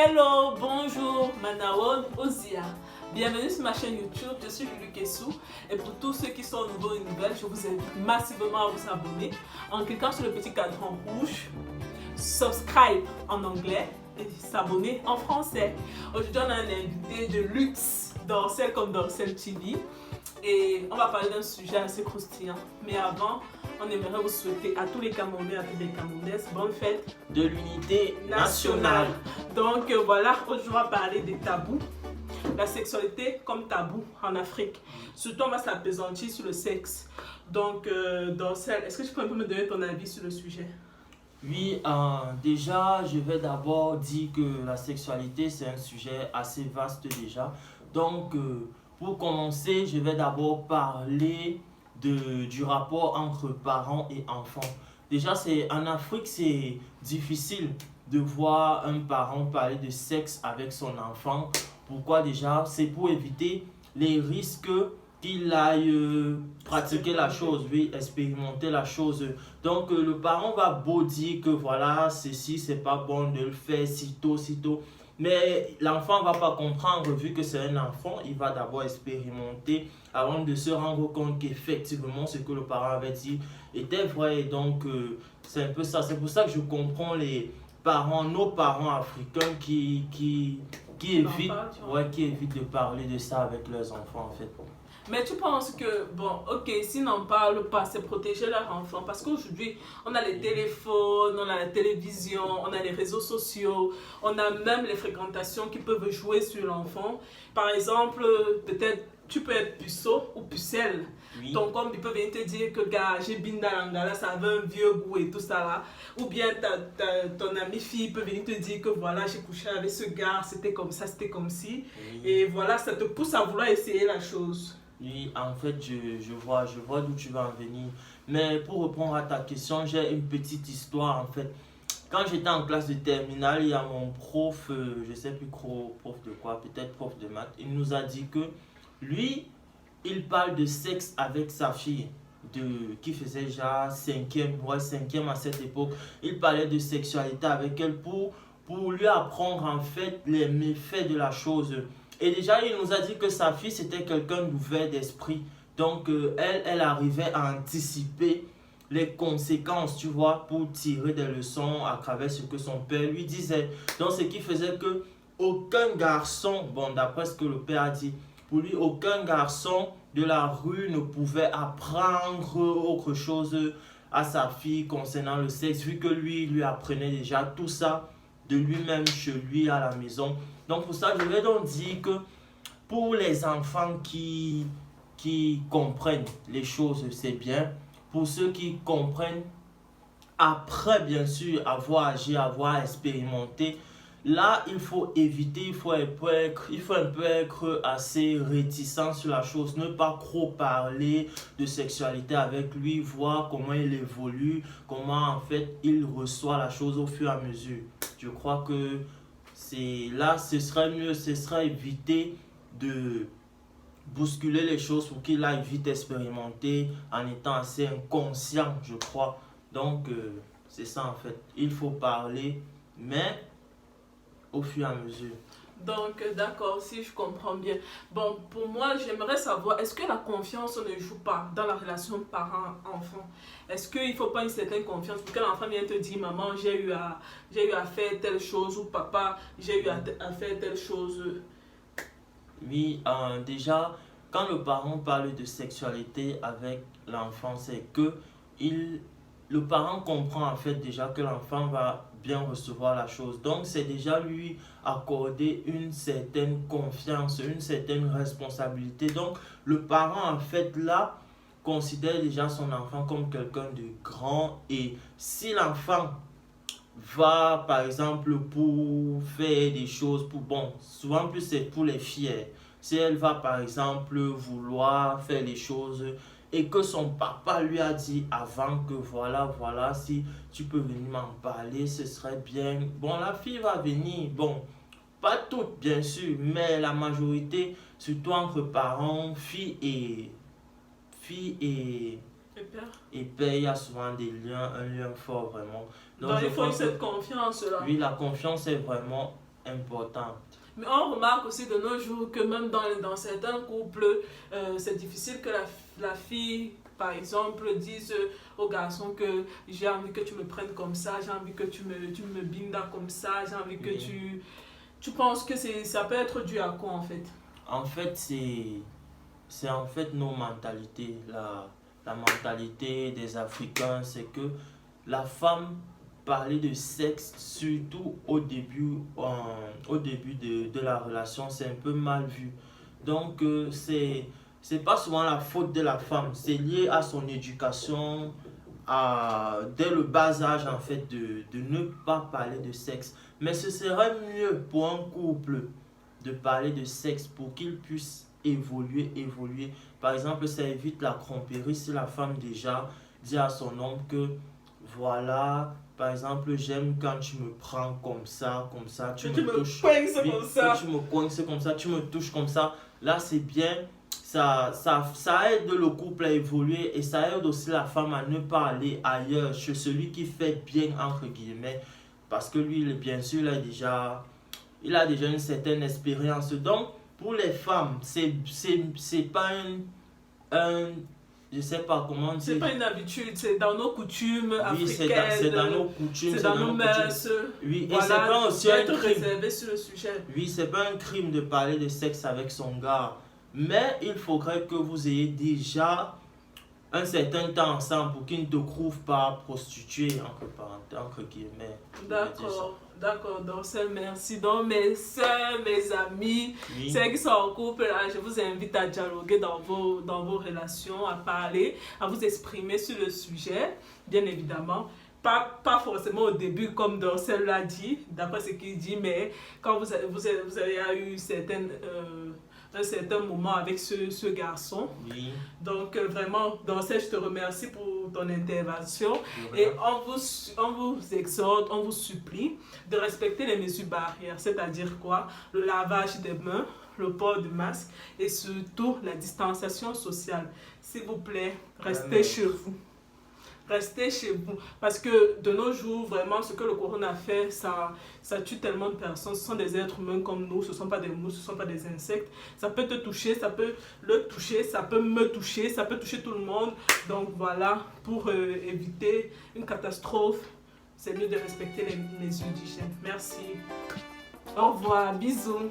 Hello, bonjour, Manawon Ozia. Bienvenue sur ma chaîne YouTube, je suis Lulu Kessou et pour tous ceux qui sont nouveaux et nouvelles, je vous invite massivement à vous abonner en cliquant sur le petit cadran rouge, subscribe en anglais et s'abonner en français. Aujourd'hui, on a un invité de luxe, Dorsel comme Dorsel TV, et on va parler d'un sujet assez croustillant. Mais avant, on aimerait vous souhaiter à tous les Camerounais, à toutes les Camerounaises, bonne fête de l'unité nationale. Donc voilà, aujourd'hui on va parler des tabous, la sexualité comme tabou en Afrique. Surtout on va s'appesantir sur le sexe. Donc Dorsel, est-ce que tu peux un peu me donner ton avis sur le sujet? Oui, déjà je vais d'abord dire que la sexualité c'est un sujet assez vaste déjà. Donc pour commencer, je vais d'abord parler du rapport entre parents et enfants. Déjà, en Afrique, c'est difficile de voir un parent parler de sexe avec son enfant. Pourquoi déjà? C'est pour éviter les risques qu'il aille pratiquer la chose, oui, expérimenter la chose. Donc, le parent va beau dire que voilà, ceci, c'est pas bon de le faire si tôt, si tôt. Mais l'enfant ne va pas comprendre, vu que c'est un enfant, il va d'abord expérimenter avant de se rendre compte qu'effectivement ce que le parent avait dit était vrai. Et donc, c'est un peu ça. C'est pour ça que je comprends les parents, nos parents africains qui évitent de parler de ça avec leurs enfants en fait. Mais tu penses que, bon, ok, s'ils n'en parlent pas, c'est protéger leur enfant. Parce qu'aujourd'hui, on a les téléphones, on a la télévision, on a les réseaux sociaux, on a même les fréquentations qui peuvent jouer sur l'enfant. Par exemple, peut-être tu peux être puceau ou pucelle. Oui. Donc, comme ils peuvent venir te dire que, gars, j'ai Binda ça avait un vieux goût et tout ça là. Ou bien ton amie fille peut venir te dire que voilà, j'ai couché avec ce gars, c'était comme ça, c'était comme ci. Oui. Et voilà, ça te pousse à vouloir essayer la chose. Oui, en fait, je vois d'où tu vas en venir. Mais pour répondre à ta question, j'ai une petite histoire en fait. Quand j'étais en classe de terminale, il y a mon prof, je ne sais plus prof de quoi, peut-être prof de maths, il nous a dit que lui, il parle de sexe avec sa fille, qui faisait déjà 5e à cette époque. Il parlait de sexualité avec elle pour lui apprendre en fait les méfaits de la chose. Et déjà, il nous a dit que sa fille, c'était quelqu'un d'ouvert d'esprit. Donc, elle arrivait à anticiper les conséquences, tu vois, pour tirer des leçons à travers ce que son père lui disait. Donc, ce qui faisait que aucun garçon, bon, d'après ce que le père a dit, pour lui, aucun garçon de la rue ne pouvait apprendre autre chose à sa fille concernant le sexe, vu que lui apprenait déjà tout ça de lui-même chez lui à la maison. Donc pour ça, je vais donc dire que pour les enfants qui comprennent les choses, c'est bien. Pour ceux qui comprennent, après bien sûr avoir agi, avoir expérimenté, là il faut éviter, il faut un peu être assez réticent sur la chose, ne pas trop parler de sexualité avec lui, voir comment il évolue, comment en fait il reçoit la chose au fur et à mesure. Je crois que ce serait mieux, ce serait éviter de bousculer les choses pour qu'il aille vite expérimenter en étant assez inconscient, je crois. Donc, c'est ça en fait. Il faut parler, mais au fur et à mesure. Donc, d'accord, si je comprends bien. Bon, pour moi, j'aimerais savoir, est-ce que la confiance ne joue pas dans la relation parent-enfant? Est-ce qu'il ne faut pas une certaine confiance pour que l'enfant vienne te dire, maman, j'ai eu à faire telle chose, ou papa, j'ai eu à faire telle chose? Oui, déjà, quand le parent parle de sexualité avec l'enfant, c'est que le parent comprend en fait déjà que l'enfant va bien recevoir la chose. Donc, c'est déjà lui accorder une certaine confiance, une certaine responsabilité. Donc, le parent en fait là considère déjà son enfant comme quelqu'un de grand. Et si l'enfant va par exemple pour faire des choses souvent plus c'est pour les filles, si elle va par exemple vouloir faire les choses et que son papa lui a dit avant que voilà si tu peux venir m'en parler ce serait bien, bon la fille va venir, bon pas toutes bien sûr mais la majorité, surtout entre parents, fille et père, il y a souvent un lien fort vraiment. Donc il faut cette confiance là. Oui, la confiance est vraiment importante. Mais on remarque aussi de nos jours que même dans certains couples, c'est difficile que la fille, par exemple, dise au garçon que j'ai envie que tu me prennes comme ça, j'ai envie que tu me bindas comme ça, j'ai envie que Oui. Tu penses que ça peut être dû à quoi en fait? En fait, c'est en fait nos mentalités. La mentalité des Africains, c'est que la femme parler de sexe, surtout au début de la relation, c'est un peu mal vu. Donc, c'est pas souvent la faute de la femme, c'est lié à son éducation, dès le bas âge en fait, de ne pas parler de sexe. Mais ce serait mieux pour un couple de parler de sexe pour qu'il puisse évoluer. Par exemple, ça évite la tromperie si la femme déjà dit à son homme que voilà, par exemple, j'aime quand tu me prends comme ça, tu Que me tu me touches, coinces oui, comme ça. que tu me coinces comme ça, tu me touches comme ça. Là, c'est bien, ça aide le couple à évoluer et ça aide aussi la femme à ne pas aller ailleurs chez celui qui fait bien, entre guillemets, parce que lui, bien sûr, il a déjà une certaine expérience. Donc, pour les femmes, c'est pas un, je sais pas comment C'est dire. pas une habitude, c'est dans nos coutumes Oui, c'est dans nos africaines, coutumes, c'est c'est dans dans nos nos coutumes. mœurs. Oui, et c'est Voilà, pas aussi un d'être crime. réservé sur le sujet. Oui, c'est pas un crime de parler de sexe avec son gars. Mais il faudrait que vous ayez déjà un certain temps ensemble pour qu'il ne te trouve pas prostituée, entre parenthèses, entre guillemets. Je vais dire ça. D'accord, donc c'est merci. Donc mes soeurs, mes amis, Oui, ceux qui sont en couple, là, je vous invite à dialoguer dans vos relations, à parler, à vous exprimer sur le sujet, bien évidemment. Pas forcément au début comme Dorcel l'a dit, d'après ce qu'il dit, mais quand vous avez eu un certain moment avec ce garçon. oui, Donc vraiment, Dorcel, je te remercie pour ton intervention de et rien. on vous exhorte, on vous supplie de respecter les mesures barrières, c'est-à-dire quoi? Le lavage des mains, le port du masque et surtout la distanciation sociale. S'il vous plaît, restez chez vous. Restez chez vous. Parce que de nos jours, vraiment, ce que le corona fait, ça tue tellement de personnes. Ce sont des êtres humains comme nous, ce ne sont pas des mouches, ce ne sont pas des insectes. Ça peut te toucher, ça peut le toucher, ça peut me toucher, ça peut toucher tout le monde. Donc voilà, pour éviter une catastrophe, c'est mieux de respecter les mesures d'hygiène. Merci. Au revoir, bisous.